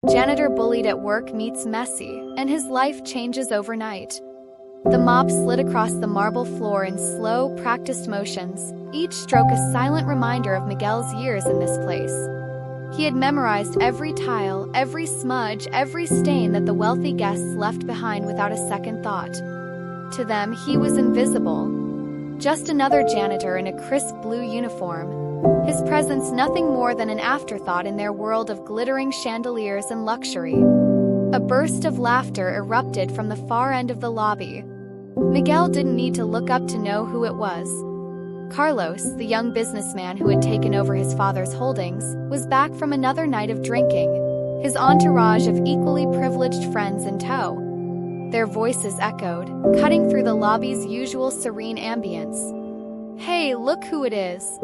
Janitor bullied at work meets Messi, and his life changes overnight. The mop slid across the marble floor in slow, practiced motions, each stroke a silent reminder of Miguel's years in this place. He had memorized every tile, every smudge, every stain that the wealthy guests left behind without a second thought. To them, he was invisible. Just another janitor in a crisp blue uniform. His presence nothing more than an afterthought in their world of glittering chandeliers and luxury. A burst of laughter erupted from the far end of the lobby. Miguel didn't need to look up to know who it was. Carlos, the young businessman who had taken over his father's holdings, was back from another night of drinking, his entourage of equally privileged friends in tow. Their voices echoed, cutting through the lobby's usual serene ambience. "Hey, look who it is.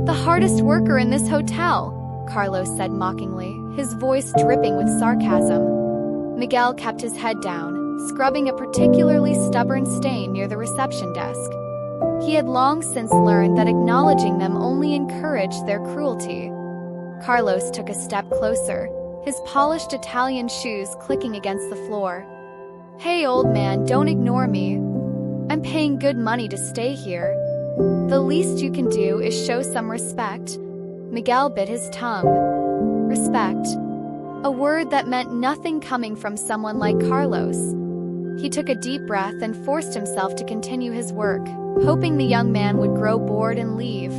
The hardest worker in this hotel," Carlos said mockingly, his voice dripping with sarcasm. Miguel kept his head down, scrubbing a particularly stubborn stain near the reception desk. He had long since learned that acknowledging them only encouraged their cruelty. Carlos took a step closer, his polished Italian shoes clicking against the floor. "Hey, old man, don't ignore me. I'm paying good money to stay here. The least you can do is show some respect." Miguel bit his tongue. Respect. A word that meant nothing coming from someone like Carlos. He took a deep breath and forced himself to continue his work, hoping the young man would grow bored and leave.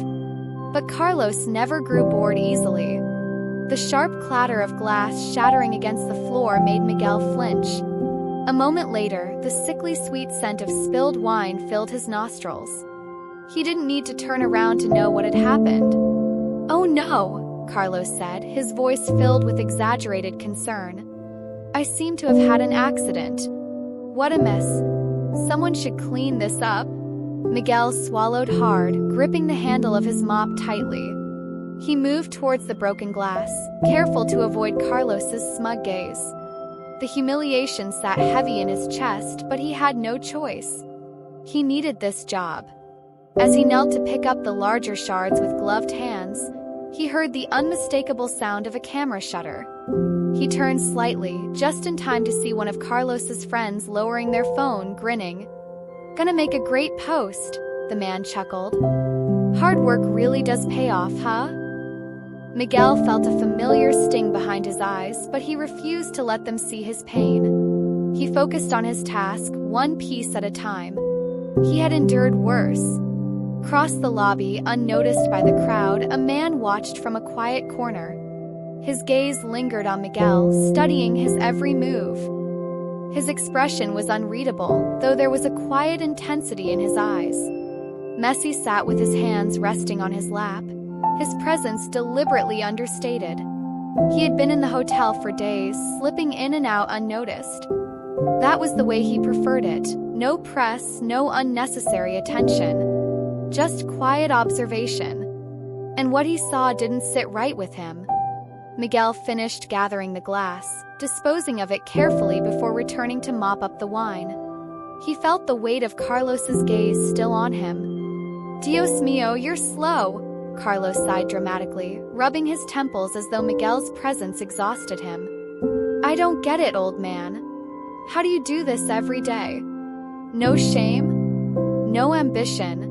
But Carlos never grew bored easily. The sharp clatter of glass shattering against the floor made Miguel flinch. A moment later, the sickly sweet scent of spilled wine filled his nostrils. He didn't need to turn around to know what had happened. "Oh no," Carlos said, his voice filled with exaggerated concern. "I seem to have had an accident. What a mess. Someone should clean this up." Miguel swallowed hard, gripping the handle of his mop tightly. He moved towards the broken glass, careful to avoid Carlos's smug gaze. The humiliation sat heavy in his chest, but he had no choice. He needed this job. As he knelt to pick up the larger shards with gloved hands, he heard the unmistakable sound of a camera shutter. He turned slightly, just in time to see one of Carlos's friends lowering their phone, grinning. "Gonna make a great post," the man chuckled. "Hard work really does pay off, huh?" Miguel felt a familiar sting behind his eyes, but he refused to let them see his pain. He focused on his task, one piece at a time. He had endured worse. Across the lobby, unnoticed by the crowd, a man watched from a quiet corner. His gaze lingered on Miguel, studying his every move. His expression was unreadable, though there was a quiet intensity in his eyes. Messi sat with his hands resting on his lap, his presence deliberately understated. He had been in the hotel for days, slipping in and out unnoticed. That was the way he preferred it. No press, no unnecessary attention. Just quiet observation. And what he saw didn't sit right with him. Miguel finished gathering the glass, disposing of it carefully before returning to mop up the wine. He felt the weight of Carlos's gaze still on him. "Dios mío, you're slow," Carlos sighed dramatically, rubbing his temples as though Miguel's presence exhausted him. "I don't get it, old man. How do you do this every day? No shame? No ambition?"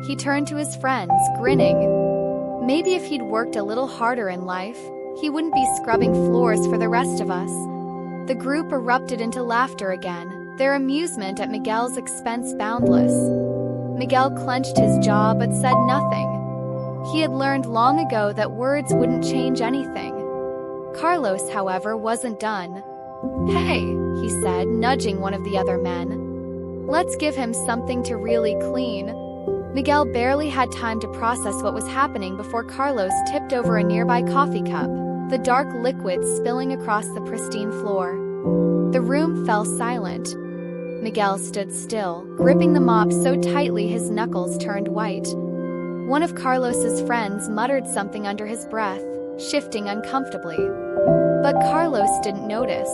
He turned to his friends, grinning. Maybe if he'd worked a little harder in life, he wouldn't be scrubbing floors for the rest of us. The group erupted into laughter again, their amusement at Miguel's expense boundless. Miguel clenched his jaw but said nothing. He had learned long ago that words wouldn't change anything. Carlos, however, wasn't done. "Hey," he said, nudging one of the other men. "Let's give him something to really clean." Miguel barely had time to process what was happening before Carlos tipped over a nearby coffee cup, the dark liquid spilling across the pristine floor. The room fell silent. Miguel stood still, gripping the mop so tightly his knuckles turned white. One of Carlos's friends muttered something under his breath, shifting uncomfortably. But Carlos didn't notice.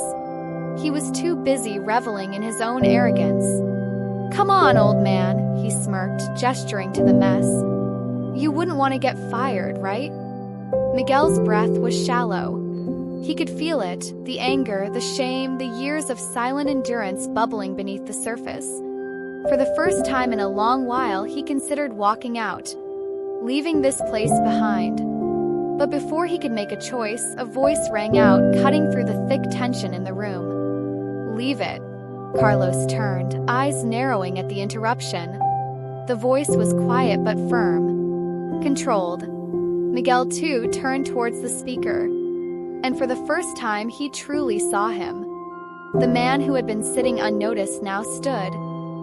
He was too busy reveling in his own arrogance. "Come on, old man," he smirked, gesturing to the mess. "You wouldn't want to get fired, right?" Miguel's breath was shallow. He could feel it, the anger, the shame, the years of silent endurance bubbling beneath the surface. For the first time in a long while, he considered walking out, leaving this place behind. But before he could make a choice, a voice rang out, cutting through the thick tension in the room. "Leave it." Carlos turned, eyes narrowing at the interruption. The voice was quiet but firm, controlled. Miguel, too, turned towards the speaker. And for the first time, he truly saw him. The man who had been sitting unnoticed now stood,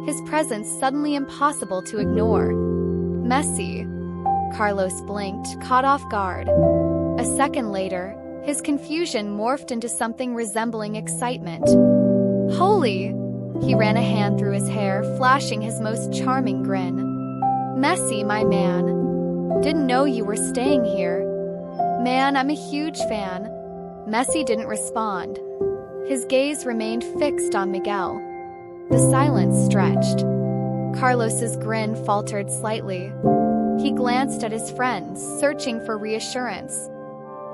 his presence suddenly impossible to ignore. Messi. Carlos blinked, caught off guard. A second later, his confusion morphed into something resembling excitement. "Holy!" He ran a hand through his hair, flashing his most charming grin. "Messi, my man. Didn't know you were staying here. Man, I'm a huge fan." Messi didn't respond. His gaze remained fixed on Miguel. The silence stretched. Carlos's grin faltered slightly. He glanced at his friends, searching for reassurance.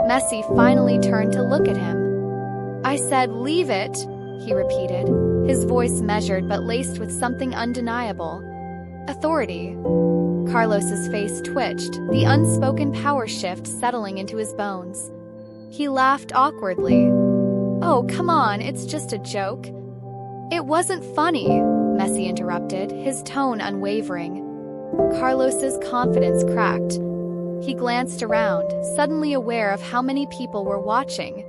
Messi finally turned to look at him. "I said, leave it," he repeated, his voice measured but laced with something undeniable. "Authority." Carlos's face twitched, the unspoken power shift settling into his bones. He laughed awkwardly. "Oh, come on, it's just a joke." "It wasn't funny," Messi interrupted, his tone unwavering. Carlos's confidence cracked. He glanced around, suddenly aware of how many people were watching.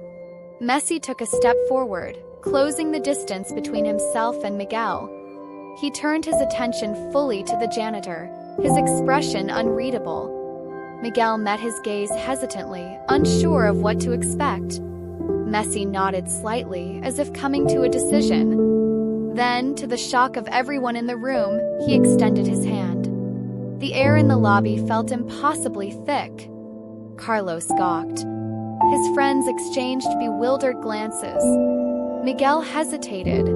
Messi took a step forward, closing the distance between himself and Miguel. He turned his attention fully to the janitor, his expression unreadable. Miguel met his gaze hesitantly, unsure of what to expect. Messi nodded slightly, as if coming to a decision. Then, to the shock of everyone in the room, he extended his hand. The air in the lobby felt impossibly thick. Carlos gawked. His friends exchanged bewildered glances. Miguel hesitated.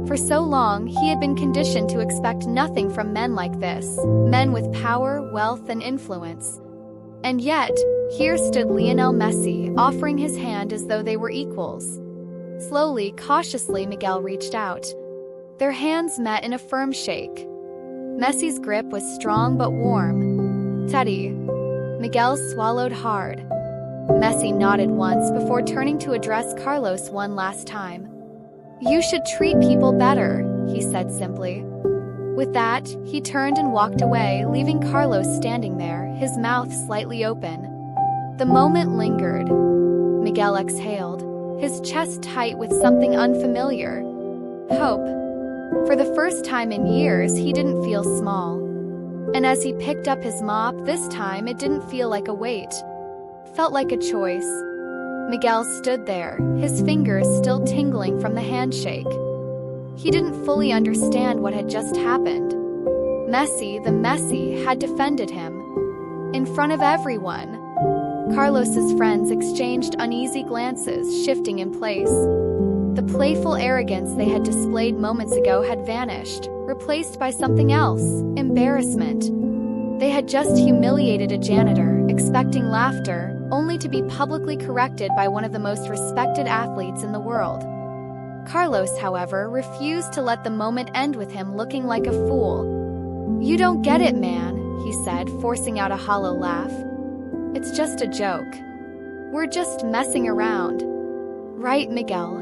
For so long, he had been conditioned to expect nothing from men like this, men with power, wealth, and influence. And yet, here stood Lionel Messi, offering his hand as though they were equals. Slowly, cautiously, Miguel reached out. Their hands met in a firm shake. Messi's grip was strong but warm. "Teddy." Miguel swallowed hard. Messi nodded once before turning to address Carlos one last time. "You should treat people better," he said simply. With that, he turned and walked away, leaving Carlos standing there, his mouth slightly open. The moment lingered. Miguel exhaled, his chest tight with something unfamiliar. Hope. For the first time in years, he didn't feel small. And as he picked up his mop, this time it didn't feel like a weight. Felt like a choice. Miguel stood there, his fingers still tingling from the handshake. He didn't fully understand what had just happened. Messi, the Messi, had defended him. In front of everyone. Carlos's friends exchanged uneasy glances, shifting in place. The playful arrogance they had displayed moments ago had vanished, replaced by something else, embarrassment. They had just humiliated a janitor, expecting laughter, only to be publicly corrected by one of the most respected athletes in the world. Carlos, however, refused to let the moment end with him looking like a fool. "You don't get it, man," he said, forcing out a hollow laugh. "It's just a joke. We're just messing around. Right, Miguel?"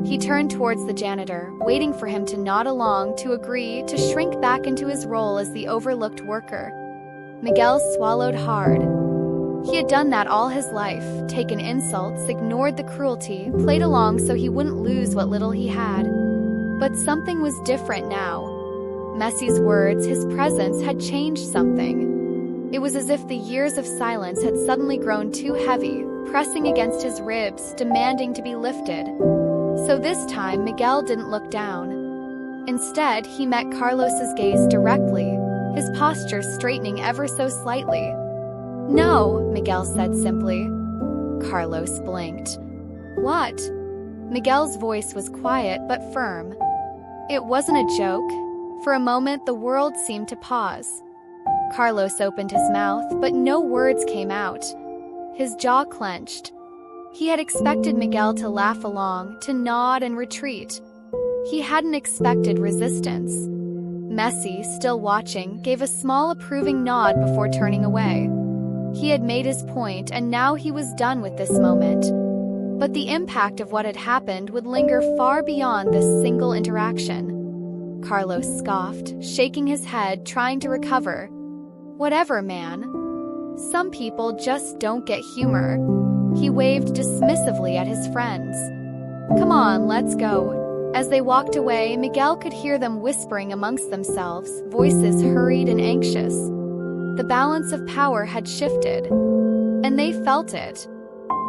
He turned towards the janitor, waiting for him to nod along, to agree, to shrink back into his role as the overlooked worker. Miguel swallowed hard. He had done that all his life, taken insults, ignored the cruelty, played along so he wouldn't lose what little he had. But something was different now. Messi's words, his presence, had changed something. It was as if the years of silence had suddenly grown too heavy, pressing against his ribs, demanding to be lifted. So this time, Miguel didn't look down. Instead, he met Carlos's gaze directly, his posture straightening ever so slightly. "No," Miguel said simply. Carlos blinked. "What?" Miguel's voice was quiet but firm. "It wasn't a joke." For a moment, the world seemed to pause. Carlos opened his mouth, but no words came out. His jaw clenched. He had expected Miguel to laugh along, to nod and retreat. He hadn't expected resistance. Messi, still watching, gave a small approving nod before turning away. He had made his point, and now he was done with this moment. But the impact of what had happened would linger far beyond this single interaction. Carlos scoffed, shaking his head, trying to recover. Whatever, man. Some people just don't get humor. He waved dismissively at his friends. Come on, let's go. As they walked away, Miguel could hear them whispering amongst themselves, voices hurried and anxious. The balance of power had shifted, and they felt it.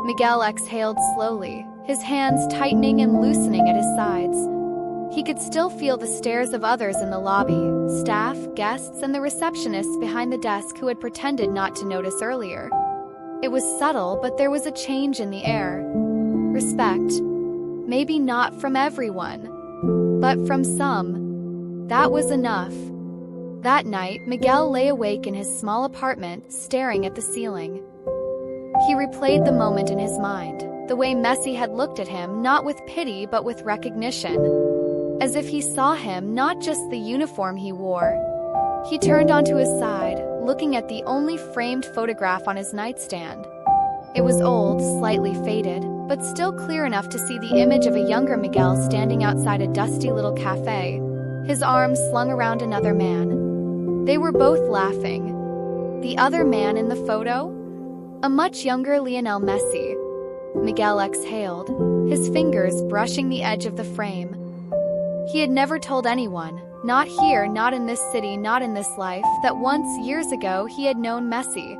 Miguel exhaled slowly, his hands tightening and loosening at his sides. He could still feel the stares of others in the lobby, staff, guests, and the receptionists behind the desk who had pretended not to notice earlier. It was subtle, but there was a change in the air. Respect. Maybe not from everyone, but from some. That was enough. That night, Miguel lay awake in his small apartment, staring at the ceiling. He replayed the moment in his mind, the way Messi had looked at him, not with pity but with recognition, as if he saw him, not just the uniform he wore. He turned onto his side, looking at the only framed photograph on his nightstand. It was old, slightly faded, but still clear enough to see the image of a younger Miguel standing outside a dusty little cafe, his arms slung around another man. They were both laughing. The other man in the photo? A much younger Lionel Messi. Miguel exhaled, his fingers brushing the edge of the frame. He had never told anyone, not here, not in this city, not in this life, that once, years ago, he had known Messi.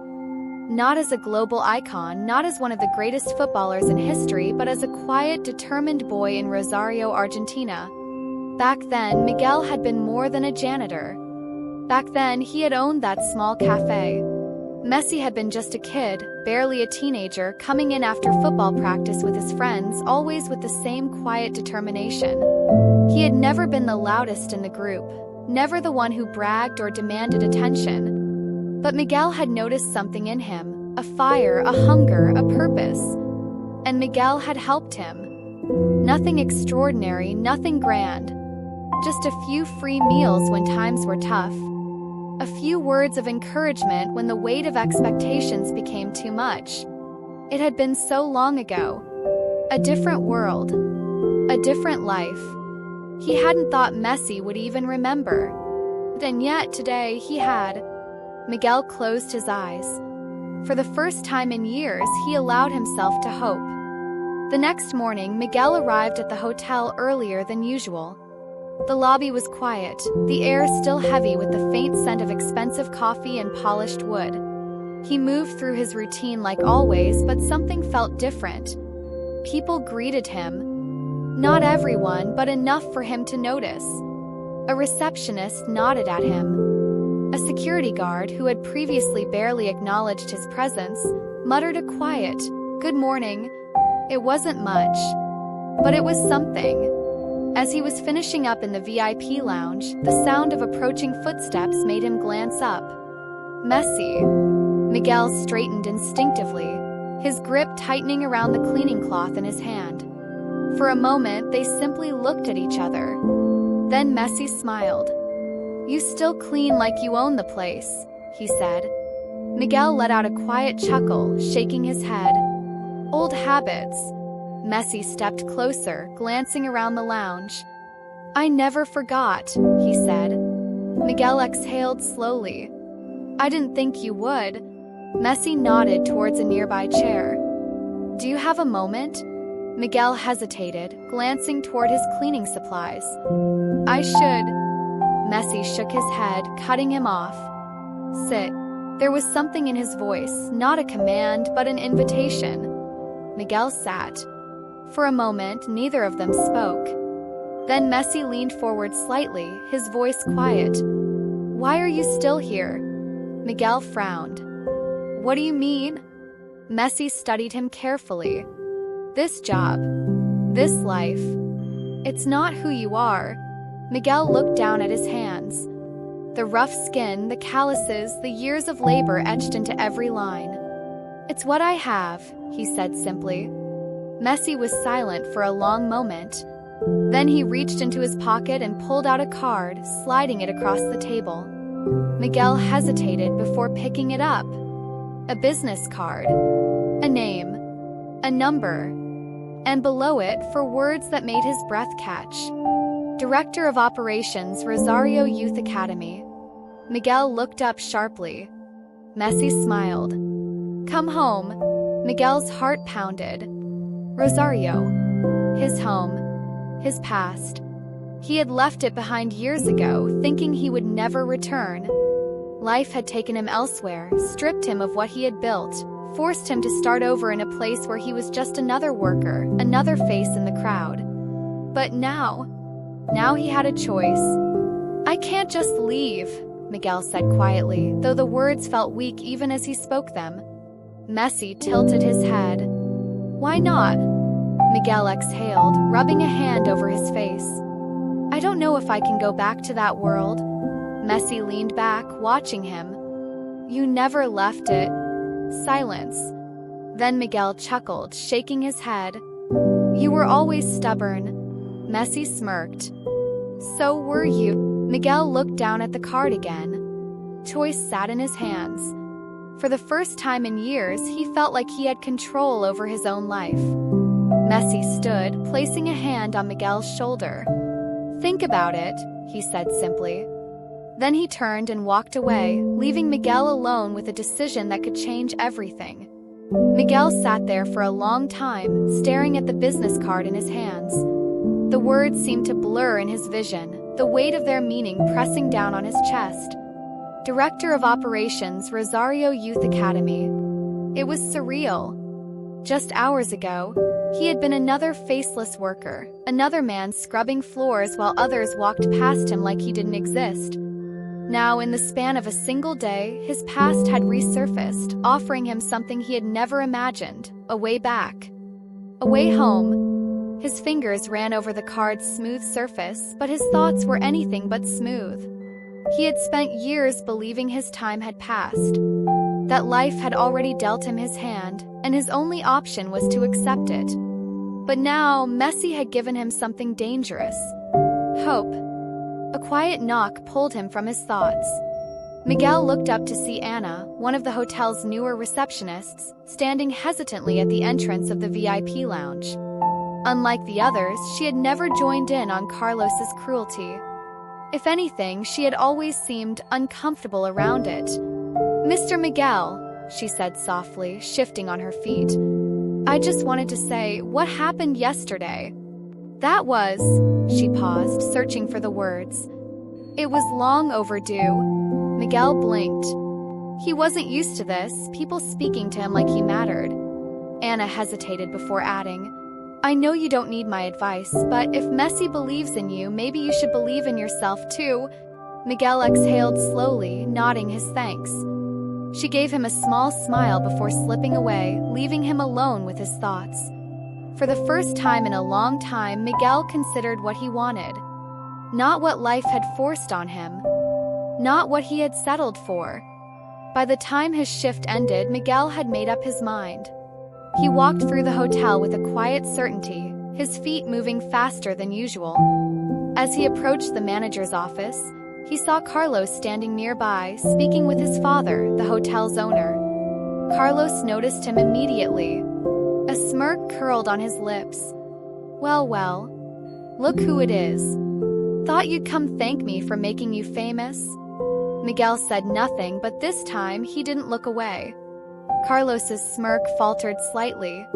Not as a global icon, not as one of the greatest footballers in history, but as a quiet, determined boy in Rosario, Argentina. Back then, Miguel had been more than a janitor. Back then, he had owned that small cafe. Messi had been just a kid, barely a teenager, coming in after football practice with his friends, always with the same quiet determination. He had never been the loudest in the group, never the one who bragged or demanded attention. But Miguel had noticed something in him, a fire, a hunger, a purpose. And Miguel had helped him. Nothing extraordinary, nothing grand. Just a few free meals when times were tough. A few words of encouragement when the weight of expectations became too much. It had been so long ago. A different world. A different life. He hadn't thought Messi would even remember. And yet today he had. Miguel closed his eyes. For the first time in years, he allowed himself to hope. The next morning, Miguel arrived at the hotel earlier than usual. The lobby was quiet, the air still heavy with the faint scent of expensive coffee and polished wood. He moved through his routine like always, but something felt different. People greeted him. Not everyone, but enough for him to notice. A receptionist nodded at him. A security guard, who had previously barely acknowledged his presence, muttered a quiet, "Good morning." It wasn't much, but it was something. As he was finishing up in the VIP lounge, the sound of approaching footsteps made him glance up. Messi. Miguel straightened instinctively, his grip tightening around the cleaning cloth in his hand. For a moment, they simply looked at each other. Then Messi smiled. "You still clean like you own the place," he said. Miguel let out a quiet chuckle, shaking his head. "Old habits." Messi stepped closer, glancing around the lounge. "I never forgot," he said. Miguel exhaled slowly. "I didn't think you would." Messi nodded towards a nearby chair. "Do you have a moment?" Miguel hesitated, glancing toward his cleaning supplies. "I should." Messi shook his head, cutting him off. "Sit." There was something in his voice, not a command, but an invitation. Miguel sat. For a moment, neither of them spoke. Then Messi leaned forward slightly, his voice quiet. "Why are you still here?" Miguel frowned. "What do you mean?" Messi studied him carefully. "This job. This life. It's not who you are." Miguel looked down at his hands. The rough skin, the calluses, the years of labor etched into every line. "It's what I have," he said simply. Messi was silent for a long moment. Then he reached into his pocket and pulled out a card, sliding it across the table. Miguel hesitated before picking it up. A business card. A name. A number. And below it, for words that made his breath catch. Director of Operations, Rosario Youth Academy. Miguel looked up sharply. Messi smiled. Come home. Miguel's heart pounded. Rosario. His home. His past. He had left it behind years ago, thinking he would never return. Life had taken him elsewhere, stripped him of what he had built, forced him to start over in a place where he was just another worker, another face in the crowd. But now he had a choice. I can't just leave, Miguel said quietly, though the words felt weak even as he spoke them. Messi tilted his head. Why not? Miguel exhaled, rubbing a hand over his face. I don't know if I can go back to that world. Messi leaned back, watching him. You never left it. Silence. Then Miguel chuckled, shaking his head. You were always stubborn. Messi smirked. So were you. Miguel looked down at the card again. Choice sat in his hands. For the first time in years, he felt like he had control over his own life. Messi stood, placing a hand on Miguel's shoulder. Think about it, he said simply. Then he turned and walked away, leaving Miguel alone with a decision that could change everything. Miguel sat there for a long time, staring at the business card in his hands. The words seemed to blur in his vision, the weight of their meaning pressing down on his chest. Director of Operations, Rosario Youth Academy. It was surreal. Just hours ago, he had been another faceless worker, another man scrubbing floors while others walked past him like he didn't exist. Now, in the span of a single day, his past had resurfaced, offering him something he had never imagined, a way back. A way home. His fingers ran over the card's smooth surface, but his thoughts were anything but smooth. He had spent years believing his time had passed, that life had already dealt him his hand, and his only option was to accept it. But now, Messi had given him something dangerous. Hope. A quiet knock pulled him from his thoughts. Miguel looked up to see Anna, one of the hotel's newer receptionists, standing hesitantly at the entrance of the VIP lounge. Unlike the others, she had never joined in on Carlos's cruelty. If anything, she had always seemed uncomfortable around it. Mr. Miguel, she said softly, shifting on her feet. I just wanted to say, what happened yesterday? That was, she paused, searching for the words. It was long overdue. Miguel blinked. He wasn't used to this, people speaking to him like he mattered. Anna hesitated before adding, I know you don't need my advice, but if Messi believes in you, maybe you should believe in yourself too. Miguel exhaled slowly, nodding his thanks. She gave him a small smile before slipping away, leaving him alone with his thoughts. For the first time in a long time, Miguel considered what he wanted. Not what life had forced on him. Not what he had settled for. By the time his shift ended, Miguel had made up his mind. He walked through the hotel with a quiet certainty, his feet moving faster than usual. As he approached the manager's office, he saw Carlos standing nearby, speaking with his father, the hotel's owner. Carlos noticed him immediately. A smirk curled on his lips. Well, look who it is. Thought you'd come thank me for making you famous? Miguel said nothing, but this time he didn't look away. Carlos's smirk faltered slightly.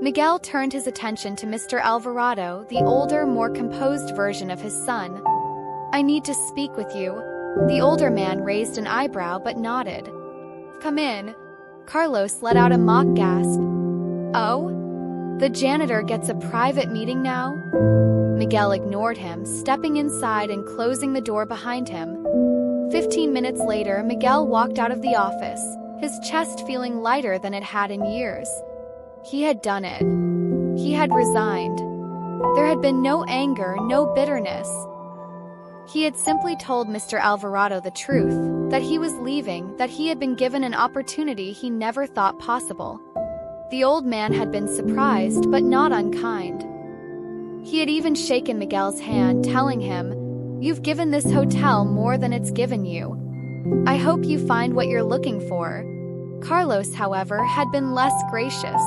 Miguel turned his attention to Mr. Alvarado, the older, more composed version of his son. I need to speak with you. The older man raised an eyebrow but nodded. Come in. Carlos let out a mock gasp. Oh? The janitor gets a private meeting now? Miguel ignored him, stepping inside and closing the door behind him. 15 minutes later, Miguel walked out of the office, his chest feeling lighter than it had in years. He had done it. He had resigned. There had been no anger, no bitterness. He had simply told Mr. Alvarado the truth, that he was leaving, that he had been given an opportunity he never thought possible. The old man had been surprised, but not unkind. He had even shaken Miguel's hand, telling him, "You've given this hotel more than it's given you. I hope you find what you're looking for." Carlos, however, had been less gracious.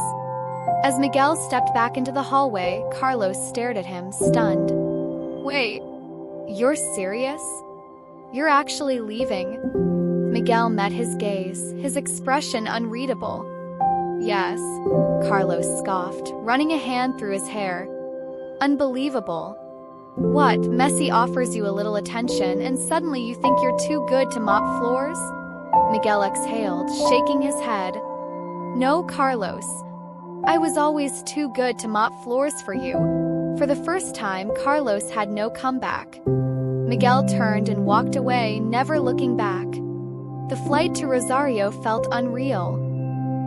As Miguel stepped back into the hallway, Carlos stared at him, stunned. "Wait, you're serious? You're actually leaving?" Miguel met his gaze, his expression unreadable. "Yes," Carlos scoffed, running a hand through his hair. "Unbelievable. What, Messi offers you a little attention and suddenly you think you're too good to mop floors?" Miguel exhaled, shaking his head. "No, Carlos. I was always too good to mop floors for you." For the first time, Carlos had no comeback. Miguel turned and walked away, never looking back. The flight to Rosario felt unreal.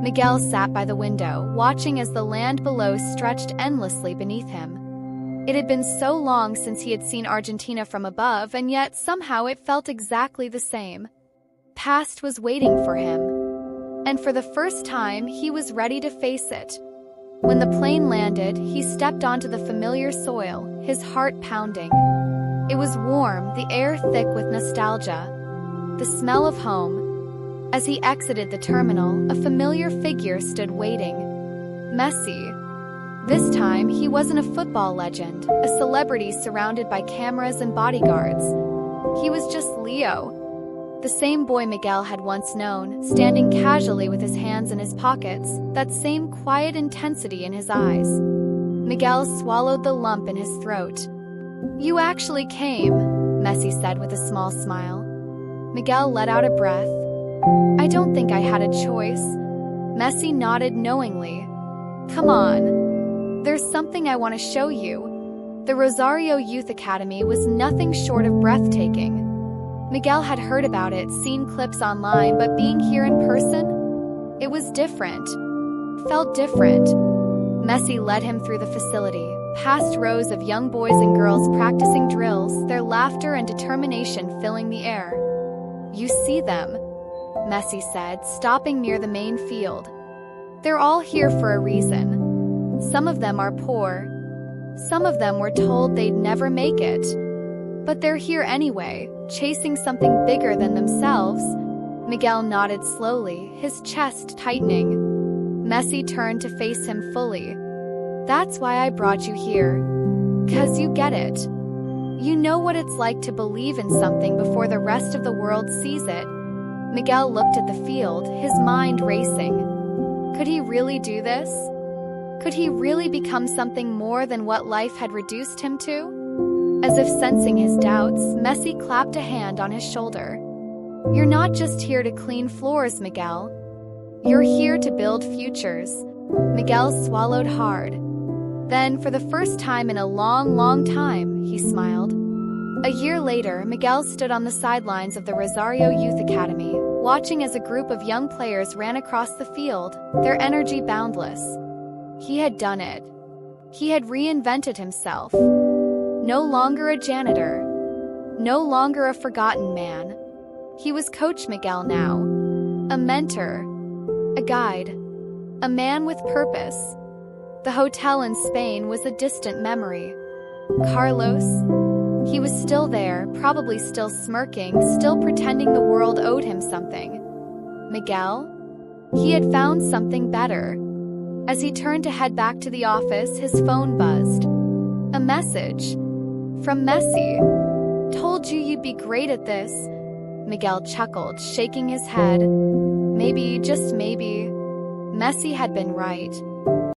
Miguel sat by the window, watching as the land below stretched endlessly beneath him. It had been so long since he had seen Argentina from above, and yet somehow it felt exactly the same. Past was waiting for him. And for the first time, he was ready to face it. When the plane landed, he stepped onto the familiar soil, his heart pounding. It was warm, the air thick with nostalgia, the smell of home. As he exited the terminal, a familiar figure stood waiting. Messi. This time, he wasn't a football legend, a celebrity surrounded by cameras and bodyguards. He was just Leo, the same boy Miguel had once known, standing casually with his hands in his pockets, that same quiet intensity in his eyes. Miguel swallowed the lump in his throat. "You actually came," Messi said with a small smile. Miguel let out a breath. "I don't think I had a choice." Messi nodded knowingly. "Come on. There's something I want to show you." The Rosario Youth Academy was nothing short of breathtaking. Miguel had heard about it, seen clips online, but being here in person? It was different. Felt different. Messi led him through the facility, past rows of young boys and girls practicing drills, their laughter and determination filling the air. "You see them," Messi said, stopping near the main field. "They're all here for a reason. Some of them are poor. Some of them were told they'd never make it. But they're here anyway, chasing something bigger than themselves." Miguel nodded slowly, his chest tightening. Messi turned to face him fully. "That's why I brought you here. 'Cause you get it. You know what it's like to believe in something before the rest of the world sees it." Miguel looked at the field, his mind racing. Could he really do this? Could he really become something more than what life had reduced him to? As if sensing his doubts, Messi clapped a hand on his shoulder. "You're not just here to clean floors, Miguel. You're here to build futures." Miguel swallowed hard. Then, for the first time in a long, long time, he smiled. A year later, Miguel stood on the sidelines of the Rosario Youth Academy, watching as a group of young players ran across the field, their energy boundless. He had done it. He had reinvented himself. No longer a janitor. No longer a forgotten man. He was Coach Miguel now. A mentor. A guide. A man with purpose. The hotel in Spain was a distant memory. Carlos? He was still there, probably still smirking, still pretending the world owed him something. Miguel? He had found something better. As he turned to head back to the office, his phone buzzed. A message. From Messi. "Told you you'd be great at this." Miguel chuckled, shaking his head. Maybe, just maybe, Messi had been right.